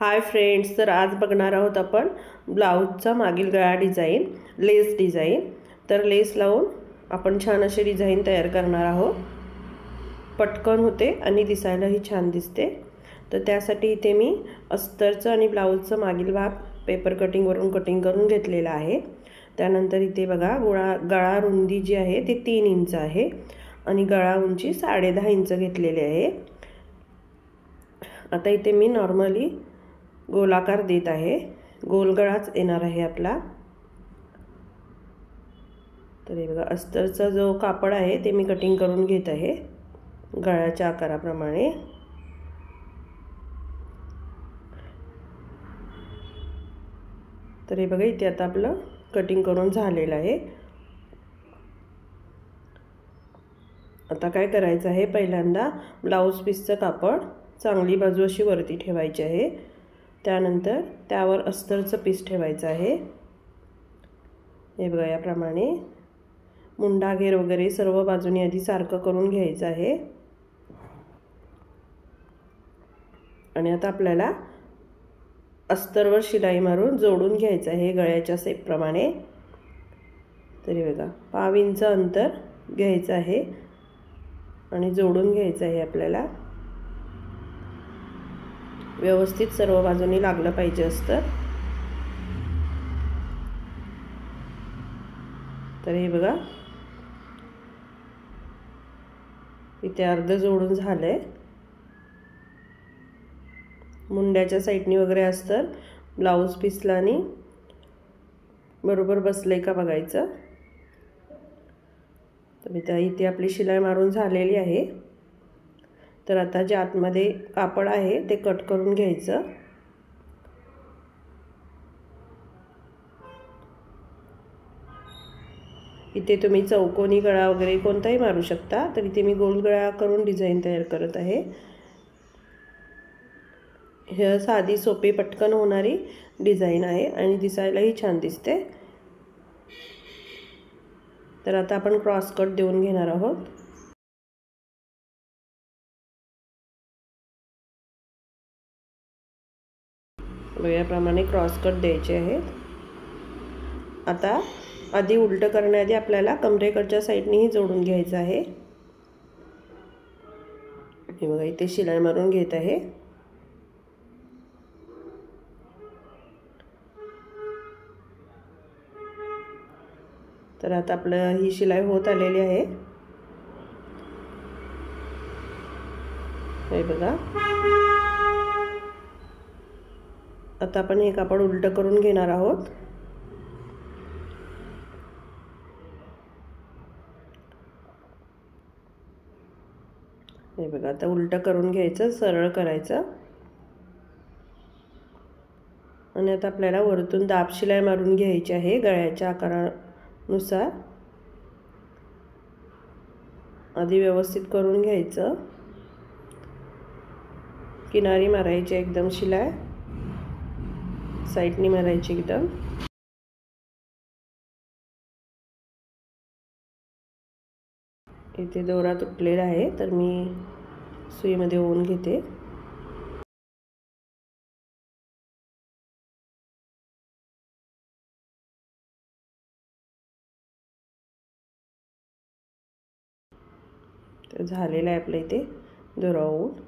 Hi friends, तर आज बघणार आहोत आपण ब्लाऊजचा मागील गळा डिझाइन, लेस डिझाइन। तर लेस लावून आपण छान अशी डिझाइन तयार करणार आहोत। पटकन होते आणि दिसायलाही छान दिसते। तर त्यासाठी इथे मी अस्तरचा आणि ब्लाऊजचा मागील भाग पेपर कटिंग वरून कटिंग करून घेतलेला आहे। त्यानंतर इथे बघा गळा रुंदी जी आहे ती 3 इंच आहे आणि गळा उंची 10.5 इंच घेतलेली आहे। आता इथे मी नॉर्मली गोलाकार देत आहे, गोल गळाच येणार आहे आपला। तर हे बघा अस्तरचा जो कापड आहे ते मी कटिंग करून घेत आहे गळ्याच्या आकाराप्रमाणे। तर हे बघा इथे आता आपलं कटिंग करून झालेलं आहे। आता काय करायचं आहे, पहिल्यांदा ब्लाऊज पीसचं कापड चांगली बाजू अशी वरती ठेवायची आहे। त्यानंतर त्यावर अस्तरचं पीस ठेवायचं आहे। हे बघा याप्रमाणे मुंडा घेर वगैरे सर्व बाजूनी आधी सारखं करून घ्यायचं आहे। आणि आता आपल्याला अस्तरवर शिलाई मारून जोडून घ्यायचं आहे गळ्याच्या शेपप्रमाणे। तर हे बघा 5 इंच अंतर घ्यायचं आहे आणि जोडून घ्यायचं आहे आपल्याला। व्यवस्थित सर्व बाजूनी लागलं पाहिजे अस्तर। तर हे बघा इथे अर्ध जोडून झालंय। मुंड्याच्या साइडनी वगैरे अस्तर ब्लाऊज पीसला आणि बरोबर बसले का बघायचं। तर इथे आपली शिलाई मारून झालेली आहे। तर आता जे आतमध्ये कापड आहे ते कट करून घ्यायचं। इथे तुम्ही चौकोनी गळा वगैरे कोणताही मारू शकता। तर इथे मी गोल गळा करून डिझाइन तयार करत आहे। हे साधी सोपी पटकन होणारी डिझाइन आहे आणि दिसायलाही छान दिसते। तर आता आपण क्रॉस कट देऊन घेणार आहोत। याप्रमाणे क्रॉस कट द्यायचे आहेत। आता आधी उलटं करण्याआधी आपल्याला कमरेकडच्या साइडनीही जोडून घ्यायचं आहे। हे बघा इथे शिलाई मारून घेत आहे। तर आता आपलं ही शिलाई होत आलेली आहे। हे बघा आता आपण हे कापड उलटं करून घेणार आहोत। हे बघा आता उलटं करून घ्यायचं, सरळ करायचं आणि आता आपल्याला वरतून दाब शिलाई मारून घ्यायची आहे गळ्याच्या आकारानुसार। आधी व्यवस्थित करून घ्यायचं, किनारी मारायची एकदम शिलाई, साइडनी मारायची एकदम। इथे दोरा तुटलेला आहे तर मी सुईमध्ये ओवून घेते। तर झालेलं आहे आपलं इथे दोरा ओवून।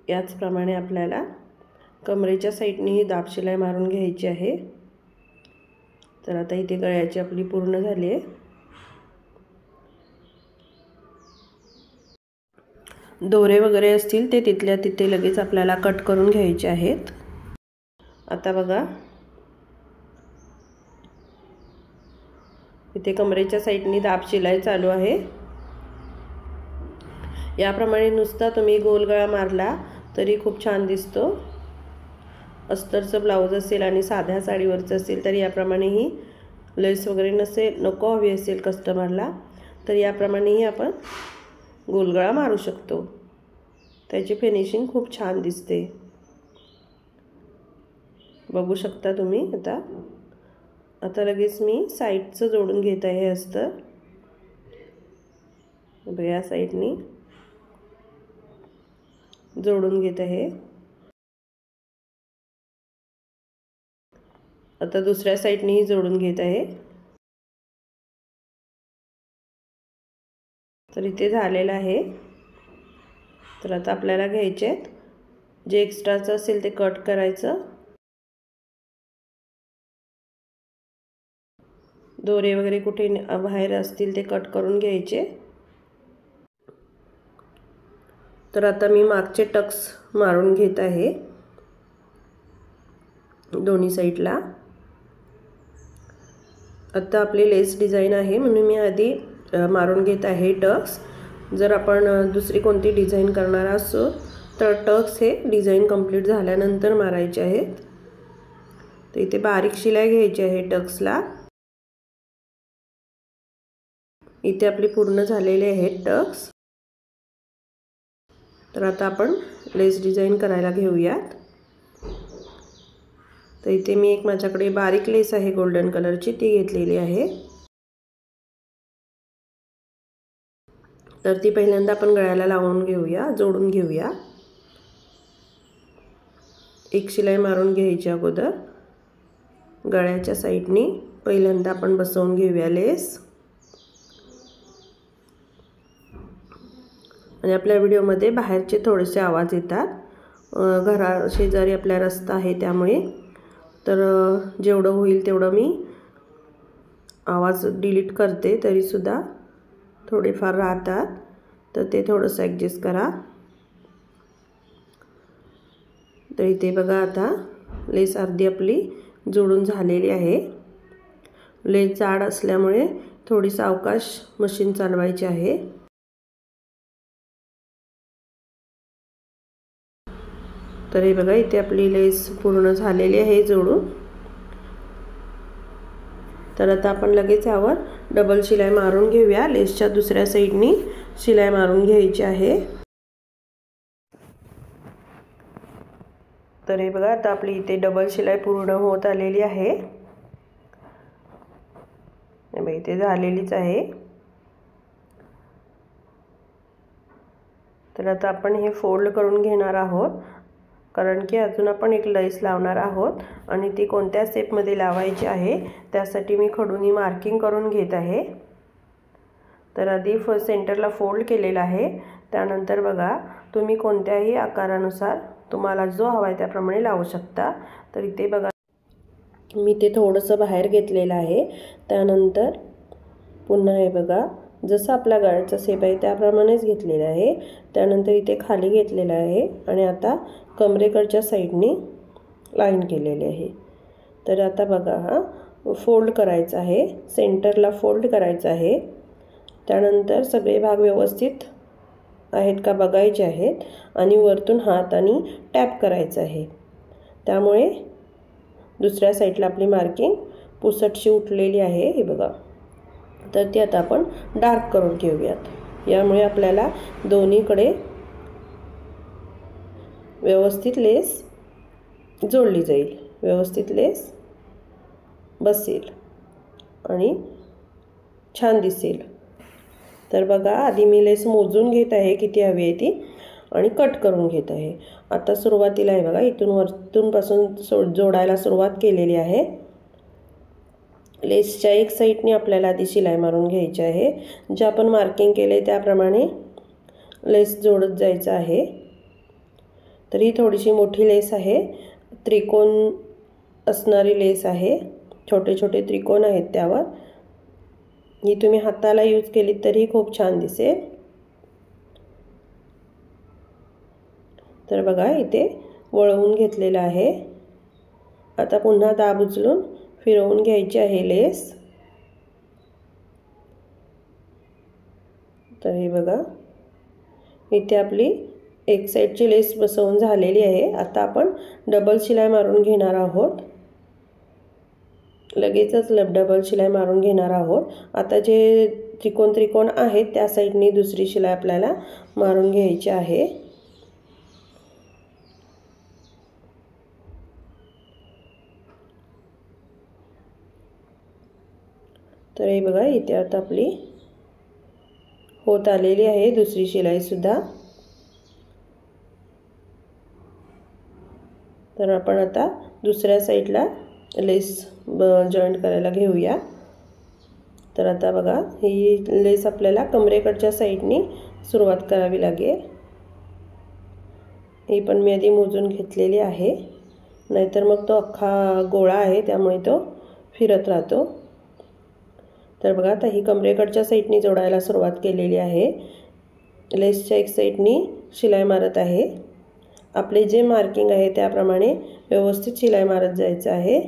याचप्रमाणे आपल्याला कमरेच्या साइडनीही दाब शिलाई मारून घ्यायची आहे। तर आता इथे गळ्याची आपली पूर्ण झाली आहे। दोरे वगैरे असतील ते तिथल्या तिथे लगेच आपल्याला कट करून घ्यायचे आहेत। आता बघा इथे कमरेच्या साइडनी दाब शिलाई चालू आहे। याप्रमाणे नुसता तुम्ही गोल गळा मारला तरी खूप छान दिसतो। अस्तरचं ब्लाऊज असेल आणि साध्या साडीवरचं असेल तर याप्रमाणेही लेस वगैरे नको हवी असेल कस्टमरला तर याप्रमाणेही आपण गोलगळा मारू शकतो। त्याची फिनिशिंग खूप छान दिसते, बघू शकता तुम्ही। आता लगेच मी साइडचं जोडून घेत आहे अस्तर। या साईडनी जोडून घेत आहे। आता दुसऱ्या साईडनीही जोडून घेत आहे। तर इथे झालेलं आहे। तर आता आपल्याला घ्यायचे आहेत, जे एक्स्ट्राचं असेल ते कट करायचं। दोरे वगैरे कुठे बाहेर असतील ते कट करून घ्यायचे। तर आता मी मागचे टक्स मारून घेत आहे दोन्ही साईडला। आता आपली लेस डिझाइन आहे म्हणून मी आधी मारून घेत आहे टक्स। जर आपण दुसरी कोणती डिझाइन करणार असो तर टक्स हे डिझाइन कंप्लीट झाल्यानंतर मारायचे आहेत। तर इथे बारीक शिलाई घ्यायची आहे टक्सला। इथे आपली पूर्ण झालेले आहेत टक्स। तर आता आपण लेस डिझाइन करायला घेऊयात। तर इथे मी एक माझ्याकडे बारीक लेस आहे गोल्डन कलरची, ती घेतलेली आहे। तर ती पहिल्यांदा आपण गळ्याला लावून घेऊया, जोडून घेऊया। एक शिलाई मारून घ्यायची अगोदर गळ्याच्या साईडनी। पहिल्यांदा आपण बसवून घेऊया लेस। आणि आपल्या व्हिडिओमध्ये बाहेरचे थोडेसे आवाज येतात, घरा शेजारी आपल्या रस्ता आहे त्यामुळे। तर जेवढं होईल तेवढं मी आवाज डिलीट करते, तरीसुद्धा थोडेफार राहतात, तर ते थोडंसं ॲडजस्ट करा। तर इथे बघा आता लेस अर्धी आपली जोडून झालेली आहे। लेस जाड असल्यामुळे थोडी सावकाश मशीन चालवायची आहे। तर हे बघा इथे आपली लेस पूर्ण झालेली आहे जोडून। तर आता आपण लगेच यावर डबल शिलाई मारून घेऊया। लेसच्या दुसऱ्या साईडनी शिलाई मारून घ्यायची आहे। तर हे बघा आता आपली इथे डबल शिलाई पूर्ण होत आलेली आहे। इथे झालेलीच आहे। तर आता आपण हे फोल्ड करून घेणार आहोत, कारण की अजून आपण एक लेस लावणार आहोत आणि ती कोणत्या स्टेपमध्ये लावायची आहे त्यासाठी मी खडूनी मार्किंग करून घेत आहे। तर आधी सेंटरला फोल्ड केलेला आहे। त्यानंतर बघा तुम्ही कोणत्याही आकारानुसार तुम्हाला जो हवा आहे त्याप्रमाणे लावू शकता। तर इथे बघा मी ते थोडंसं बाहेर घेतलेलं आहे। त्यानंतर पुन्हा हे बघा जसं आपला गळ्याचा शेप आहे त्याप्रमाणेच घेतलेलं आहे। त्यानंतर इथे खाली घेतलेलं आहे आणि आता कमरेकडच्या साईडनी लाईन केलेली आहे। तर आता बघा हा फोल्ड करायचा आहे, सेंटरला फोल्ड करायचा आहे। त्यानंतर सगळे भाग व्यवस्थित आहेत का बघायचे आहेत आणि वरतून हाताने टॅप करायचं आहे। त्यामुळे दुसऱ्या साईडला आपली मार्किंग पुसटशी उठलेली आहे, हे बघा। तर ती आता आपण डार्क करून घेऊयात। यामुळे आपल्याला दोन्हीकडे व्यवस्थित लेस जोडली जाईल, व्यवस्थित लेस बसेल आणि छान दिसेल। तर बघा आधी मी लेस मोजून घेत आहे किती हवी आहे ती आणि कट करून घेत आहे। आता सुरुवातीला आहे बघा इथून वरतून पासून जोडायला सुरुवात केलेली आहे। लेसच्या एक साईडने आपल्याला आधी शिलाई मारून घ्यायची आहे। जे आपण मार्किंग केले त्याप्रमाणे लेस जोडत जायचं आहे। तर ही थोडीशी मोठी लेस आहे, त्रिकोण असणारी लेस आहे, छोटे छोटे त्रिकोण आहेत त्यावर। ही तुम्ही हाताला यूज केली तरी खूप छान दिसेल। तर बघा इथे वळवून घेतलेलं आहे। आता पुन्हा दाब उचलून फिरवून घ्यायची आहे लेस। तर हे बघा इथे आपली एक साईडची लेस बसवून झालेली आहे। आता आपण डबल शिलाई मारून घेणार आहोत, लगेचच डबल शिलाई मारून घेणार आहोत। आता जे त्रिकोण आहेत त्या साईडनी दुसरी शिलाई आपल्याला मारून घ्यायची आहे। तर हे बघा इथे आता आपली होत आलेली आहे दुसरी शिलाईसुद्धा। तर आपण आता दुसऱ्या साईडला लेस जॉईंट करायला घेऊया। तर आता बघा ही लेस आपल्याला कमरेकडच्या साईडनी सुरुवात करावी लागेल। ही पण मी आधी मोजून घेतलेली आहे, नाहीतर मग तो अख्खा गोळा आहे त्यामुळे तो फिरत राहतो। तर बघा आता ही कमरेकडच्या साईडनी जोडायला सुरुवात केलेली आहे। लेसच्या एक साईडनी शिलाई मारत आहे। आपले जे मार्किंग आहे त्याप्रमाणे व्यवस्थित शिलाई मारत जायचं आहे।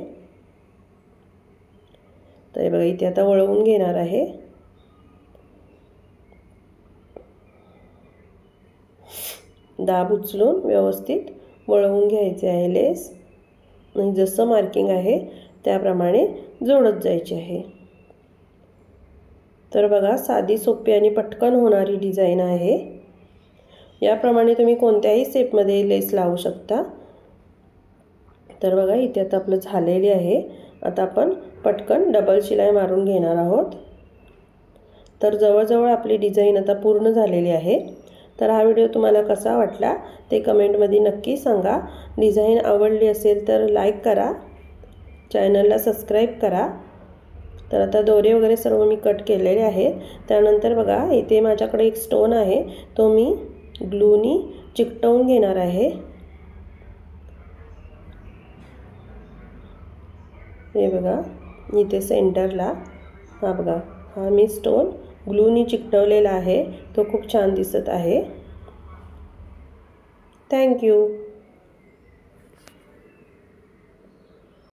तर बघा इथे आता वळवून घेणार आहे। दाब उचलून व्यवस्थित वळवून घ्यायचे आहे लेस, आणि जसं मार्किंग आहे त्याप्रमाणे जोडत जायचे आहे। तर बघा साधी सोपी आणि पटकन होणारी डिझाइन आहे। याप्रमाणे तुम्ही कोणत्याही स्टेपमध्ये लेस लावू शकता। तर बघा इथे आता आपलं झालेले आहे। आता आपण पटकन डबल शिलाई मारून घेणार आहोत। तर जवळजवळ आपली डिझाइन आता पूर्ण झालेली आहे। तर हा व्हिडिओ तुम्हाला कसा वाटला ते कमेंटमध्ये नक्की सांगा। डिझाइन आवडली असेल तर लाईक करा, चॅनलला सबस्क्राईब करा। तर आता दोरे वगैरे सर्व मी कट केलेले आहे। त्यानंतर बघा इथे माझ्याकडे एक स्टोन आहे, तो मी ग्लूनी चिकटवून घेणार आहे। हे बघा इथे सेंटरला हा बघा हा मी स्टोन ग्लूनी चिकटवलेला आहे, तो खूप छान दिसत आहे। Thank you.